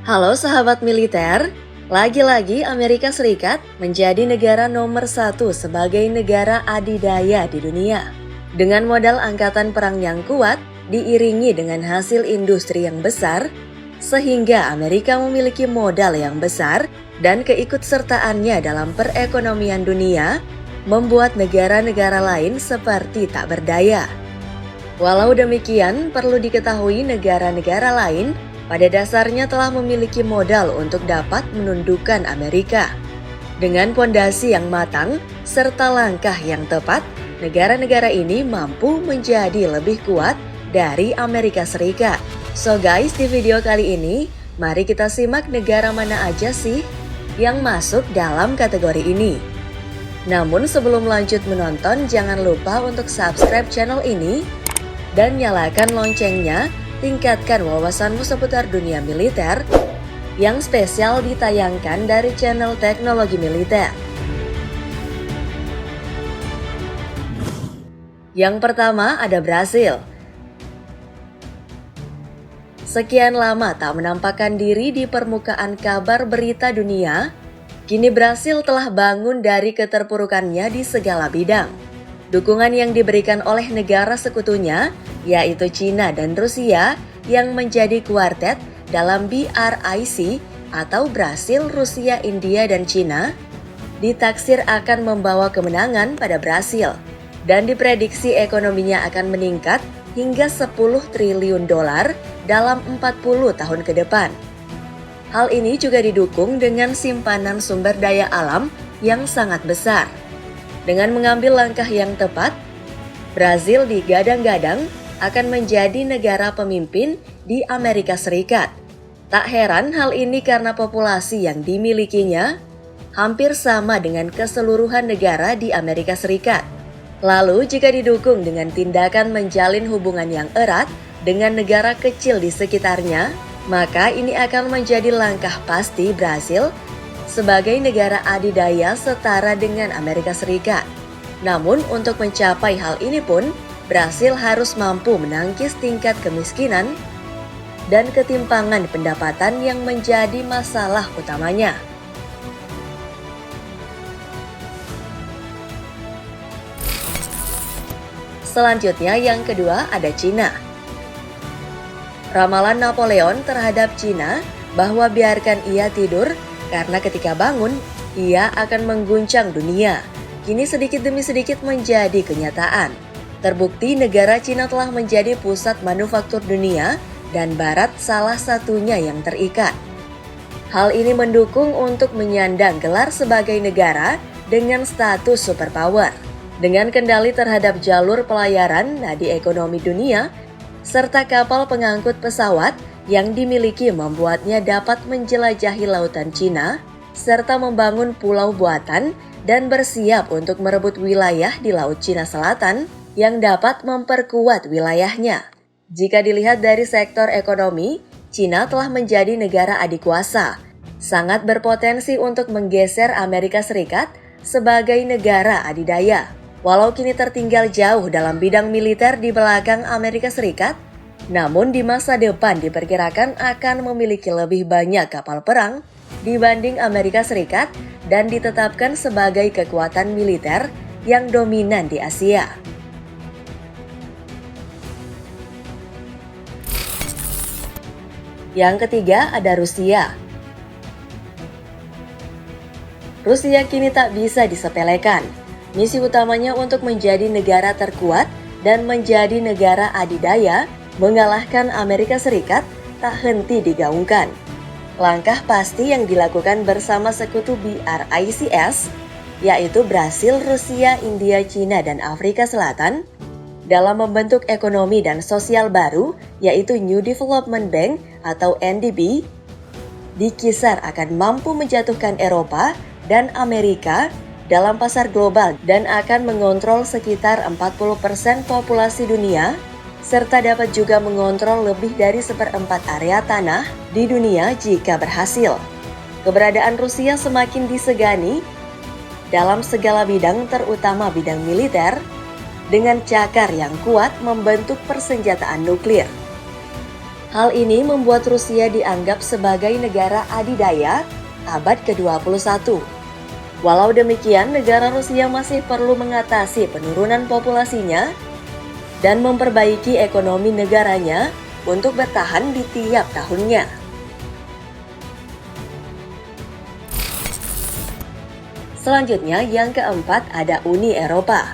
Halo sahabat militer, lagi-lagi Amerika Serikat menjadi negara nomor 1 sebagai negara adidaya di dunia. Dengan modal angkatan perang yang kuat, diiringi dengan hasil industri yang besar, sehingga Amerika memiliki modal yang besar dan keikutsertaannya dalam perekonomian dunia, membuat negara-negara lain seperti tak berdaya. Walau demikian, perlu diketahui negara-negara lain pada dasarnya telah memiliki modal untuk dapat menundukkan Amerika. Dengan pondasi yang matang serta langkah yang tepat, negara-negara ini mampu menjadi lebih kuat dari Amerika Serikat. So guys, di video kali ini, mari kita simak negara mana aja sih yang masuk dalam kategori ini. Namun sebelum lanjut menonton, jangan lupa untuk subscribe channel ini dan nyalakan loncengnya. Tingkatkan wawasanmu seputar dunia militer yang spesial ditayangkan dari channel Teknologi Militer. Yang pertama ada Brasil. Sekian lama tak menampakkan diri di permukaan kabar berita dunia, kini Brasil telah bangun dari keterpurukannya di segala bidang. Dukungan yang diberikan oleh negara sekutunya, yaitu China dan Rusia, yang menjadi kuartet dalam BRIC atau Brasil, Rusia, India, dan China, ditaksir akan membawa kemenangan pada Brasil dan diprediksi ekonominya akan meningkat hingga 10 triliun dolar dalam 40 tahun ke depan. Hal ini juga didukung dengan simpanan sumber daya alam yang sangat besar. Dengan mengambil langkah yang tepat, Brasil digadang-gadang akan menjadi negara pemimpin di Amerika Serikat. Tak heran hal ini karena populasi yang dimilikinya hampir sama dengan keseluruhan negara di Amerika Serikat. Lalu jika didukung dengan tindakan menjalin hubungan yang erat dengan negara kecil di sekitarnya, maka ini akan menjadi langkah pasti Brasil sebagai negara adidaya setara dengan Amerika Serikat. Namun untuk mencapai hal ini pun, Brasil harus mampu menangkis tingkat kemiskinan dan ketimpangan pendapatan yang menjadi masalah utamanya. Selanjutnya yang kedua ada Cina. Ramalan Napoleon terhadap Cina bahwa biarkan ia tidur karena ketika bangun, ia akan mengguncang dunia. Kini sedikit demi sedikit menjadi kenyataan. Terbukti negara Cina telah menjadi pusat manufaktur dunia dan Barat salah satunya yang terikat. Hal ini mendukung untuk menyandang gelar sebagai negara dengan status superpower. Dengan kendali terhadap jalur pelayaran nadi ekonomi dunia, serta kapal pengangkut pesawat yang dimiliki membuatnya dapat menjelajahi lautan Cina, serta membangun pulau buatan dan bersiap untuk merebut wilayah di Laut Cina Selatan yang dapat memperkuat wilayahnya. Jika dilihat dari sektor ekonomi, Cina telah menjadi negara adikuasa, sangat berpotensi untuk menggeser Amerika Serikat sebagai negara adidaya. Walau kini tertinggal jauh dalam bidang militer di belakang Amerika Serikat, namun di masa depan diperkirakan akan memiliki lebih banyak kapal perang dibanding Amerika Serikat dan ditetapkan sebagai kekuatan militer yang dominan di Asia. Yang ketiga ada Rusia. Rusia kini tak bisa disepelekan. Misi utamanya untuk menjadi negara terkuat dan menjadi negara adidaya mengalahkan Amerika Serikat tak henti digaungkan. Langkah pasti yang dilakukan bersama sekutu BRICS, yaitu Brasil, Rusia, India, China, dan Afrika Selatan, dalam membentuk ekonomi dan sosial baru, yaitu New Development Bank atau NDB, dikisar akan mampu menjatuhkan Eropa dan Amerika dalam pasar global dan akan mengontrol sekitar 40% populasi dunia, serta dapat juga mengontrol lebih dari 1/4 area tanah di dunia jika berhasil. Keberadaan Rusia semakin disegani dalam segala bidang, terutama bidang militer, dengan cakar yang kuat membentuk persenjataan nuklir. Hal ini membuat Rusia dianggap sebagai negara adidaya abad ke-21. Walau demikian, negara Rusia masih perlu mengatasi penurunan populasinya dan memperbaiki ekonomi negaranya untuk bertahan di tiap tahunnya. Selanjutnya, yang keempat ada Uni Eropa.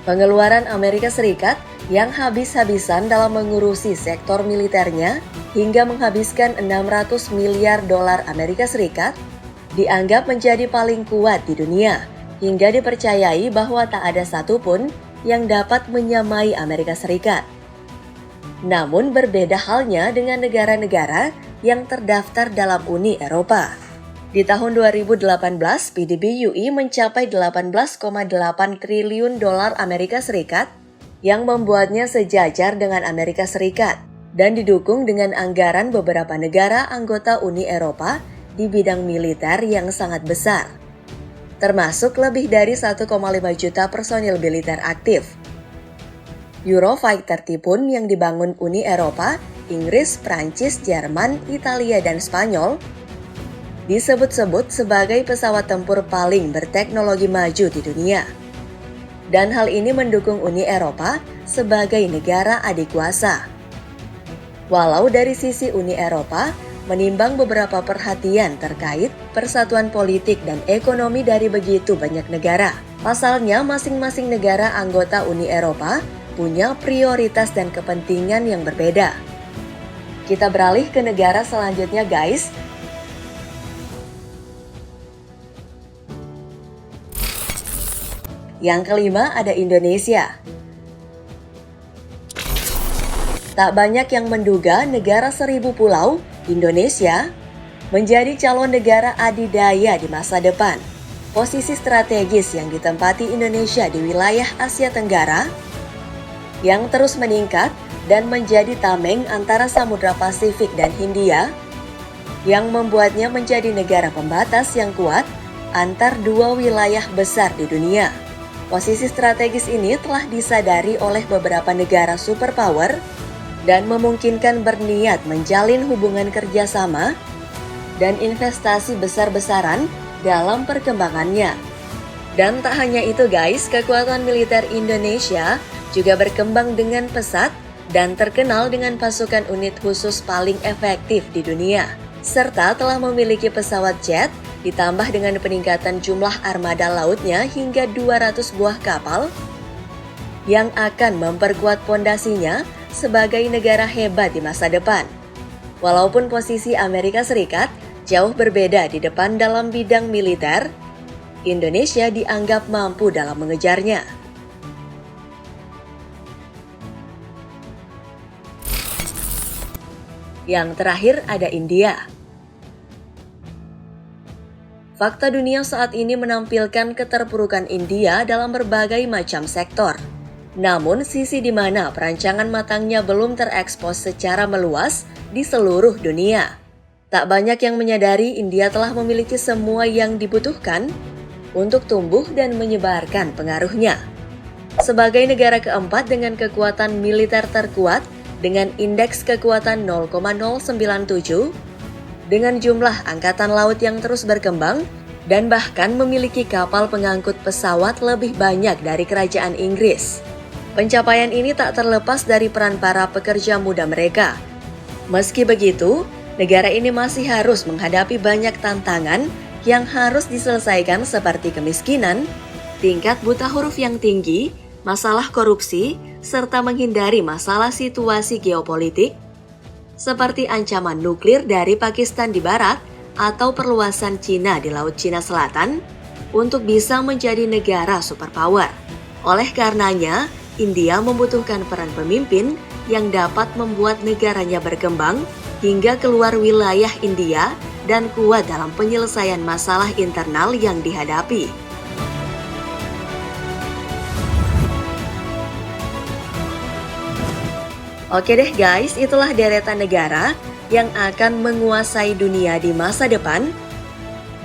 Pengeluaran Amerika Serikat yang habis-habisan dalam mengurusi sektor militernya hingga menghabiskan 600 miliar dolar Amerika Serikat dianggap menjadi paling kuat di dunia, hingga dipercayai bahwa tak ada satupun yang dapat menyamai Amerika Serikat. Namun berbeda halnya dengan negara-negara yang terdaftar dalam Uni Eropa. Di tahun 2018, PDB UI mencapai 18,8 triliun dolar Amerika Serikat yang membuatnya sejajar dengan Amerika Serikat dan didukung dengan anggaran beberapa negara anggota Uni Eropa di bidang militer yang sangat besar, termasuk lebih dari 1,5 juta personil militer aktif. Eurofighter Typhoon yang dibangun Uni Eropa, Inggris, Prancis, Jerman, Italia, dan Spanyol disebut-sebut sebagai pesawat tempur paling berteknologi maju di dunia. Dan hal ini mendukung Uni Eropa sebagai negara adik kuasa. Walau dari sisi Uni Eropa menimbang beberapa perhatian terkait persatuan politik dan ekonomi dari begitu banyak negara. Pasalnya, masing-masing negara anggota Uni Eropa punya prioritas dan kepentingan yang berbeda. Kita beralih ke negara selanjutnya, guys. Yang kelima ada Indonesia. Tak banyak yang menduga negara 1000 pulau, Indonesia, menjadi calon negara adidaya di masa depan. Posisi strategis yang ditempati Indonesia di wilayah Asia Tenggara yang terus meningkat dan menjadi tameng antara Samudra Pasifik dan Hindia yang membuatnya menjadi negara pembatas yang kuat antar dua wilayah besar di dunia. Posisi strategis ini telah disadari oleh beberapa negara superpower dan memungkinkan berniat menjalin hubungan kerjasama dan investasi besar-besaran dalam perkembangannya. Dan tak hanya itu guys, kekuatan militer Indonesia juga berkembang dengan pesat dan terkenal dengan pasukan unit khusus paling efektif di dunia, serta telah memiliki pesawat jet ditambah dengan peningkatan jumlah armada lautnya hingga 200 buah kapal yang akan memperkuat pondasinya sebagai negara hebat di masa depan. Walaupun posisi Amerika Serikat jauh berbeda di depan dalam bidang militer, Indonesia dianggap mampu dalam mengejarnya. Yang terakhir ada India. Fakta dunia saat ini menampilkan keterpurukan India dalam berbagai macam sektor. Namun, sisi di mana perancangan matangnya belum terekspos secara meluas di seluruh dunia. Tak banyak yang menyadari India telah memiliki semua yang dibutuhkan untuk tumbuh dan menyebarkan pengaruhnya. Sebagai negara keempat dengan kekuatan militer terkuat dengan indeks kekuatan 0,097, dengan jumlah angkatan laut yang terus berkembang dan bahkan memiliki kapal pengangkut pesawat lebih banyak dari kerajaan Inggris. Pencapaian ini tak terlepas dari peran para pekerja muda mereka. Meski begitu, negara ini masih harus menghadapi banyak tantangan yang harus diselesaikan seperti kemiskinan, tingkat buta huruf yang tinggi, masalah korupsi, serta menghindari masalah situasi geopolitik, seperti ancaman nuklir dari Pakistan di barat atau perluasan Cina di Laut Cina Selatan untuk bisa menjadi negara superpower. Oleh karenanya, India membutuhkan peran pemimpin yang dapat membuat negaranya berkembang hingga keluar wilayah India dan kuat dalam penyelesaian masalah internal yang dihadapi. Oke deh guys, itulah deretan negara yang akan menguasai dunia di masa depan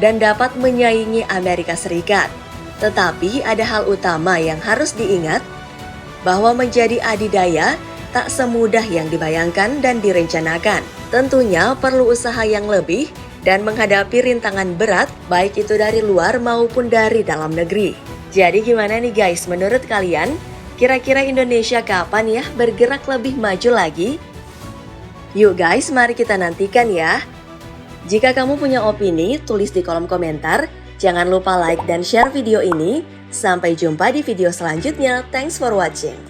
dan dapat menyaingi Amerika Serikat. Tetapi ada hal utama yang harus diingat, bahwa menjadi adidaya tak semudah yang dibayangkan dan direncanakan. Tentunya perlu usaha yang lebih dan menghadapi rintangan berat, baik itu dari luar maupun dari dalam negeri. Jadi gimana nih guys, menurut kalian? Kira-kira Indonesia kapan ya bergerak lebih maju lagi? Yuk guys, mari kita nantikan ya. Jika kamu punya opini, tulis di kolom komentar. Jangan lupa like dan share video ini. Sampai jumpa di video selanjutnya. Thanks for watching.